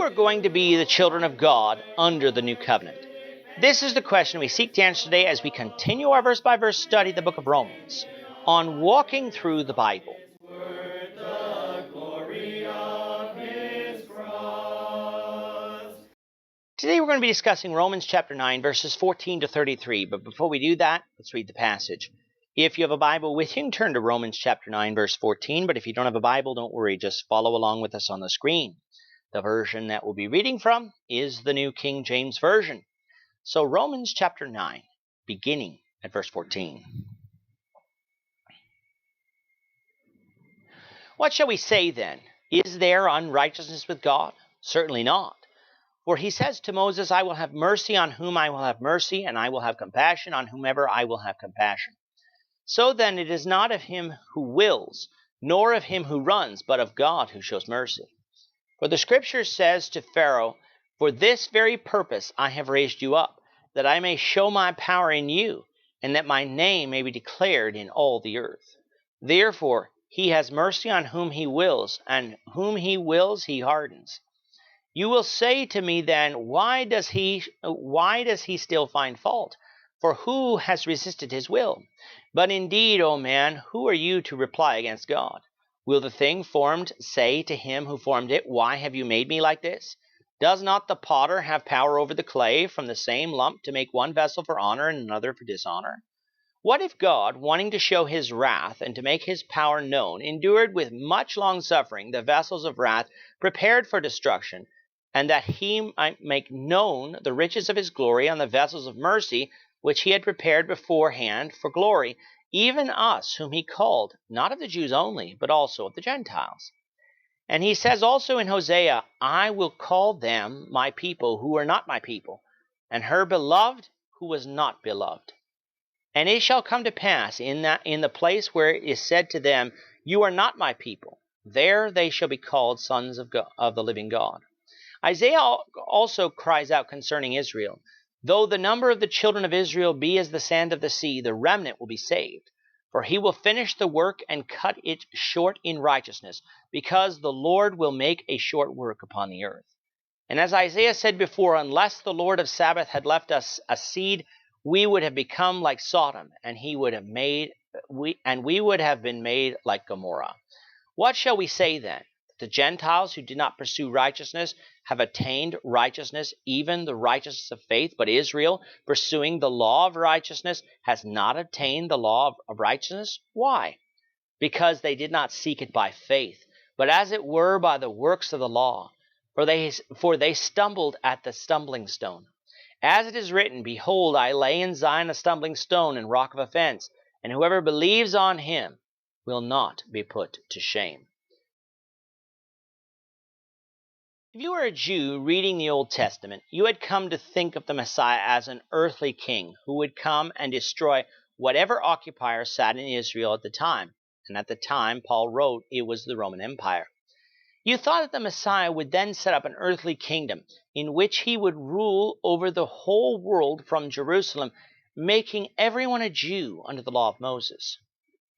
are going to be the children of God under the new covenant? This is the question we seek to answer today as we continue our verse-by-verse study of the book of Romans on walking through the Bible. Today we're going to be discussing Romans chapter 9, verses 14 to 33. But before we do that, let's read the passage. If you have a Bible with you, turn to Romans chapter 9, verse 14. But if you don't have a Bible, don't worry. Just follow along with us on the screen. The version that we'll be reading from is the New King James Version. So Romans chapter 9, beginning at verse 14. What shall we say then? Is there unrighteousness with God? Certainly not. For he says to Moses, I will have mercy on whom I will have mercy, and I will have compassion on whomever I will have compassion. So then it is not of him who wills, nor of him who runs, but of God who shows mercy. For the Scripture says to Pharaoh, for this very purpose I have raised you up, that I may show my power in you, and that my name may be declared in all the earth. Therefore he has mercy on whom he wills, and whom he wills he hardens. You will say to me then, why does he still find fault? For who has resisted his will? But indeed, O man, who are you to reply against God? Will the thing formed say to him who formed it, why have you made me like this? Does not the potter have power over the clay from the same lump to make one vessel for honor and another for dishonor? What if God, wanting to show his wrath and to make his power known, endured with much long suffering the vessels of wrath prepared for destruction, and that he might make known the riches of his glory on the vessels of mercy, which he had prepared beforehand for glory, even us whom he called, not of the Jews only, but also of the Gentiles. And he says also in Hosea, I will call them my people who are not my people, and her beloved who was not beloved. And it shall come to pass in the place where it is said to them, you are not my people, there they shall be called sons of the living God. Isaiah also cries out concerning Israel, though the number of the children of Israel be as the sand of the sea, the remnant will be saved. For he will finish the work and cut it short in righteousness, because the Lord will make a short work upon the earth. And as Isaiah said before, unless the Lord of Sabaoth had left us a seed, we would have become like Sodom, and we would have been made like Gomorrah. What shall we say then? The Gentiles who did not pursue righteousness have attained righteousness, even the righteousness of faith. But Israel, pursuing the law of righteousness, has not attained the law of righteousness. Why? Because they did not seek it by faith, but as it were by the works of the law. For they stumbled at the stumbling stone. As it is written, behold, I lay in Zion a stumbling stone and rock of offense, and whoever believes on him will not be put to shame. If you were a Jew reading the Old Testament, you had come to think of the Messiah as an earthly king who would come and destroy whatever occupier sat in Israel at the time. And at the time, Paul wrote, it was the Roman Empire. You thought that the Messiah would then set up an earthly kingdom in which he would rule over the whole world from Jerusalem, making everyone a Jew under the law of Moses.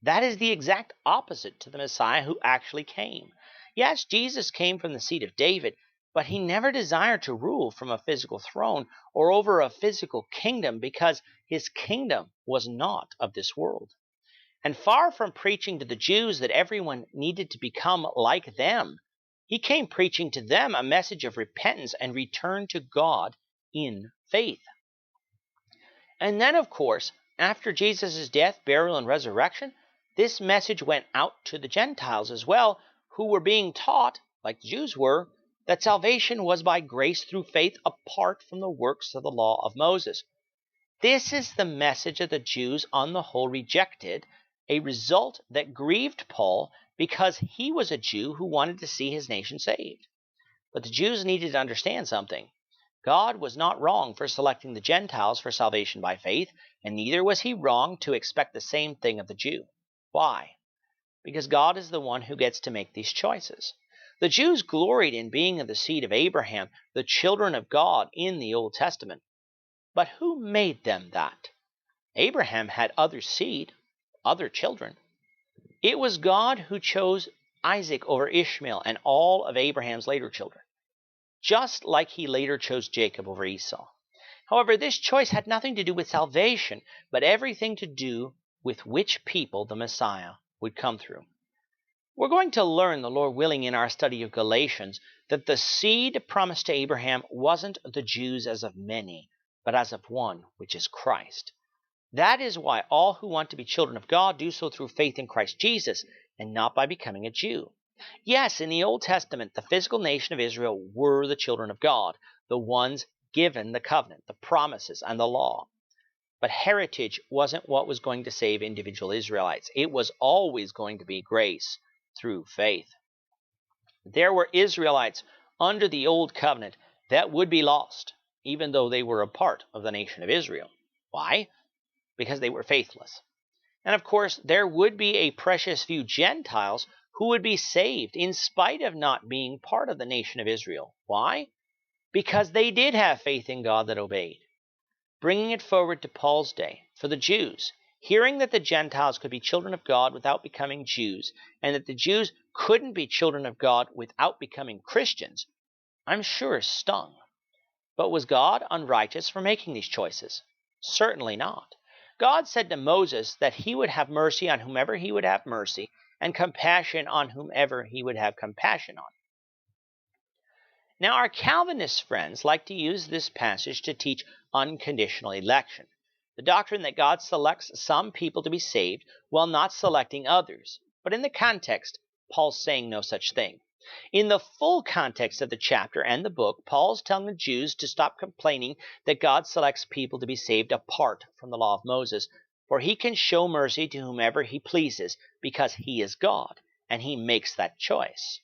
That is the exact opposite to the Messiah who actually came. Yes, Jesus came from the seed of David, but he never desired to rule from a physical throne or over a physical kingdom, because his kingdom was not of this world. And far from preaching to the Jews that everyone needed to become like them, he came preaching to them a message of repentance and return to God in faith. And then, of course, after Jesus' death, burial, and resurrection, this message went out to the Gentiles as well, who were being taught, like the Jews were, that salvation was by grace through faith apart from the works of the law of Moses. This is the message that the Jews on the whole rejected, a result that grieved Paul because he was a Jew who wanted to see his nation saved. But the Jews needed to understand something. God was not wrong for selecting the Gentiles for salvation by faith, and neither was he wrong to expect the same thing of the Jew. Why? Because God is the one who gets to make these choices. The Jews gloried in being of the seed of Abraham, the children of God in the Old Testament. But who made them that? Abraham had other seed, other children. It was God who chose Isaac over Ishmael and all of Abraham's later children. just like he later chose Jacob over Esau. However, this choice had nothing to do with salvation, but everything to do with which people the Messiah would come through. We're going to learn, the Lord willing, in our study of Galatians, that the seed promised to Abraham wasn't the Jews as of many, but as of one, which is Christ. That is why all who want to be children of God do so through faith in Christ Jesus, and not by becoming a Jew. Yes, in the Old Testament, the physical nation of Israel were the children of God, the ones given the covenant, the promises, and the law. But heritage wasn't what was going to save individual Israelites. It was always going to be grace through faith. There were Israelites under the Old Covenant that would be lost, even though they were a part of the nation of Israel. Why? Because they were faithless. And of course, there would be a precious few Gentiles who would be saved in spite of not being part of the nation of Israel. Why? Because they did have faith in God that obeyed. Bringing it forward to Paul's day, for the Jews, hearing that the Gentiles could be children of God without becoming Jews, and that the Jews couldn't be children of God without becoming Christians, I'm sure stung. But was God unrighteous for making these choices? Certainly not. God said to Moses that he would have mercy on whomever he would have mercy, and compassion on whomever he would have compassion on. Now, our Calvinist friends like to use this passage to teach unconditional election, the doctrine that God selects some people to be saved while not selecting others. But in the context, Paul's saying no such thing. In the full context of the chapter and the book, Paul's telling the Jews to stop complaining that God selects people to be saved apart from the law of Moses, for he can show mercy to whomever he pleases because he is God, and he makes that choice.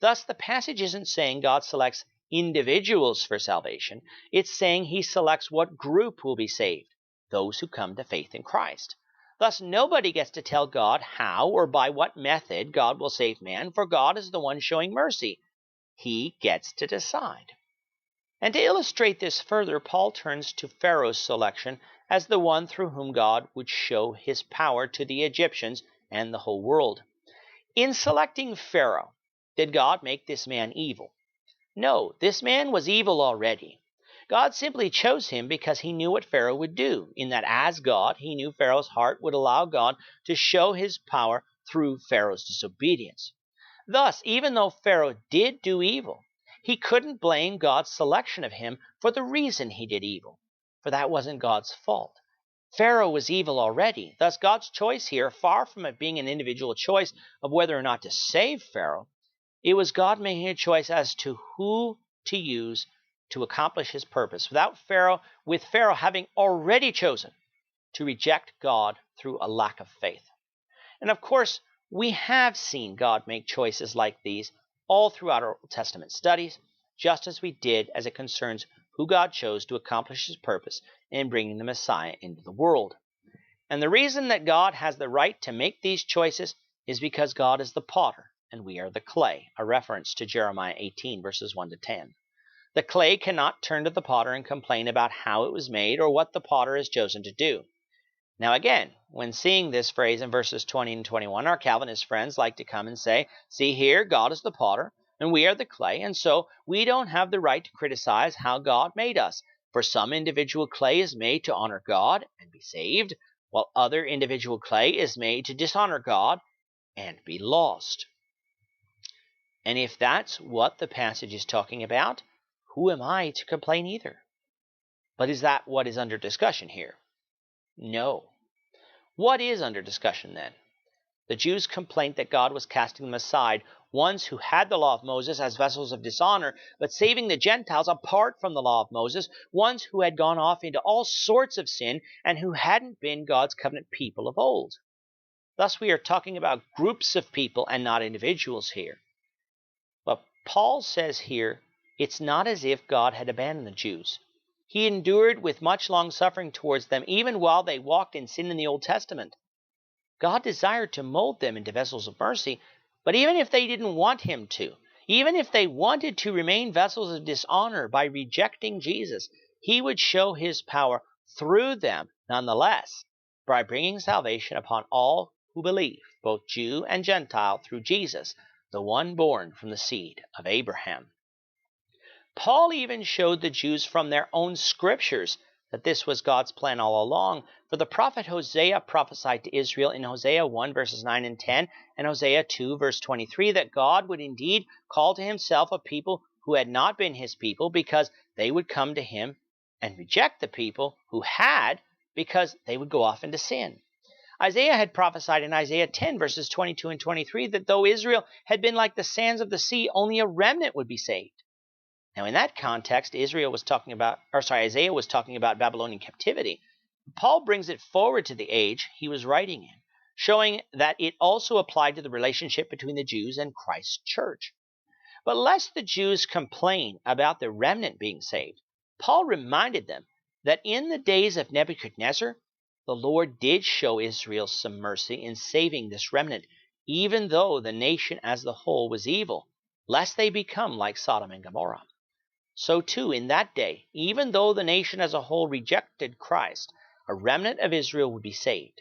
Thus, the passage isn't saying God selects individuals for salvation. It's saying he selects what group will be saved, those who come to faith in Christ. Thus, nobody gets to tell God how or by what method God will save man, for God is the one showing mercy. He gets to decide. And to illustrate this further, Paul turns to Pharaoh's selection as the one through whom God would show his power to the Egyptians and the whole world. In selecting Pharaoh, did God make this man evil? No, this man was evil already. God simply chose him because he knew what Pharaoh would do, in that as God, he knew Pharaoh's heart would allow God to show his power through Pharaoh's disobedience. Thus, even though Pharaoh did do evil, he couldn't blame God's selection of him for the reason he did evil, for that wasn't God's fault. Pharaoh was evil already. Thus, God's choice here, far from it being an individual choice of whether or not to save Pharaoh, it was God making a choice as to who to use to accomplish his purpose, with Pharaoh having already chosen to reject God through a lack of faith. And of course, we have seen God make choices like these all throughout our Old Testament studies, just as we did as it concerns who God chose to accomplish his purpose in bringing the Messiah into the world. And the reason that God has the right to make these choices is because God is the potter and we are the clay, a reference to Jeremiah 18, verses 1 to 10. The clay cannot turn to the potter and complain about how it was made or what the potter has chosen to do. Now again, when seeing this phrase in verses 20 and 21, our Calvinist friends like to come and say, see here, God is the potter, and we are the clay, and so we don't have the right to criticize how God made us. For some individual clay is made to honor God and be saved, while other individual clay is made to dishonor God and be lost. And if that's what the passage is talking about, who am I to complain either? But is that what is under discussion here? No. What is under discussion then? The Jews' complaint that God was casting them aside, ones who had the law of Moses as vessels of dishonor, but saving the Gentiles apart from the law of Moses, ones who had gone off into all sorts of sin and who hadn't been God's covenant people of old. Thus we are talking about groups of people and not individuals here. But Paul says here, it's not as if God had abandoned the Jews. He endured with much long suffering towards them, even while they walked in sin in the Old Testament. God desired to mold them into vessels of mercy, but even if they didn't want him to, even if they wanted to remain vessels of dishonor by rejecting Jesus, he would show his power through them nonetheless, by bringing salvation upon all who believe, both Jew and Gentile, through Jesus, the one born from the seed of Abraham. Paul even showed the Jews from their own scriptures that this was God's plan all along. For the prophet Hosea prophesied to Israel in Hosea 1 verses 9 and 10 and Hosea 2 verse 23 that God would indeed call to himself a people who had not been his people, because they would come to him, and reject the people who had, because they would go off into sin. Isaiah had prophesied in Isaiah 10 verses 22 and 23 that though Israel had been like the sands of the sea, only a remnant would be saved. Now, in that context, Isaiah was talking about Babylonian captivity. Paul brings it forward to the age he was writing in, showing that it also applied to the relationship between the Jews and Christ's church. But lest the Jews complain about the remnant being saved, Paul reminded them that in the days of Nebuchadnezzar, the Lord did show Israel some mercy in saving this remnant, even though the nation as the whole was evil, lest they become like Sodom and Gomorrah. So too, in that day, even though the nation as a whole rejected Christ, a remnant of Israel would be saved.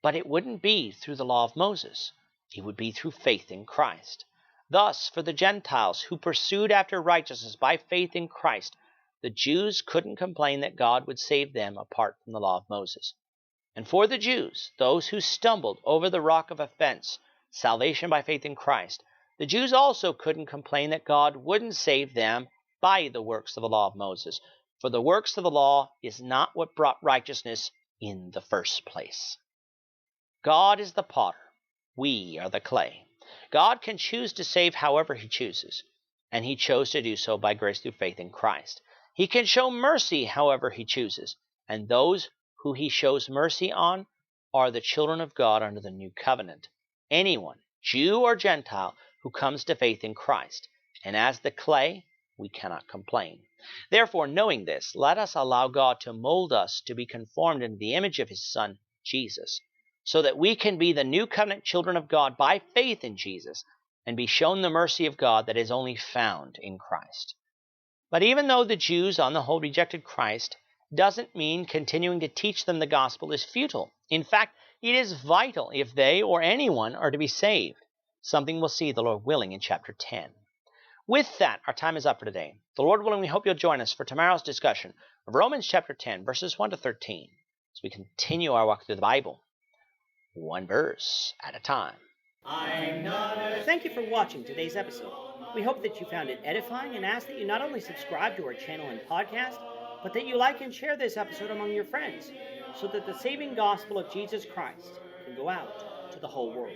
But it wouldn't be through the law of Moses. It would be through faith in Christ. Thus, for the Gentiles who pursued after righteousness by faith in Christ, the Jews couldn't complain that God would save them apart from the law of Moses. And for the Jews, those who stumbled over the rock of offense, salvation by faith in Christ, the Jews also couldn't complain that God wouldn't save them by the works of the law of Moses. For the works of the law is not what brought righteousness in the first place. God is the potter. We are the clay. God can choose to save however he chooses, and he chose to do so by grace through faith in Christ. He can show mercy however he chooses, and those who he shows mercy on are the children of God under the new covenant. Anyone, Jew or Gentile, who comes to faith in Christ. And as the clay, we cannot complain. Therefore, knowing this, let us allow God to mold us to be conformed into the image of his Son, Jesus, so that we can be the new covenant children of God by faith in Jesus, and be shown the mercy of God that is only found in Christ. But even though the Jews on the whole rejected Christ, doesn't mean continuing to teach them the gospel is futile. In fact, it is vital if they or anyone are to be saved, something we'll see, the Lord willing, in chapter 10. With that, our time is up for today. The Lord willing, we hope you'll join us for tomorrow's discussion of Romans chapter 10, verses 1 to 13, as we continue our walk through the Bible, one verse at a time. Thank you for watching today's episode. We hope that you found it edifying and ask that you not only subscribe to our channel and podcast, but that you like and share this episode among your friends, so that the saving gospel of Jesus Christ can go out to the whole world.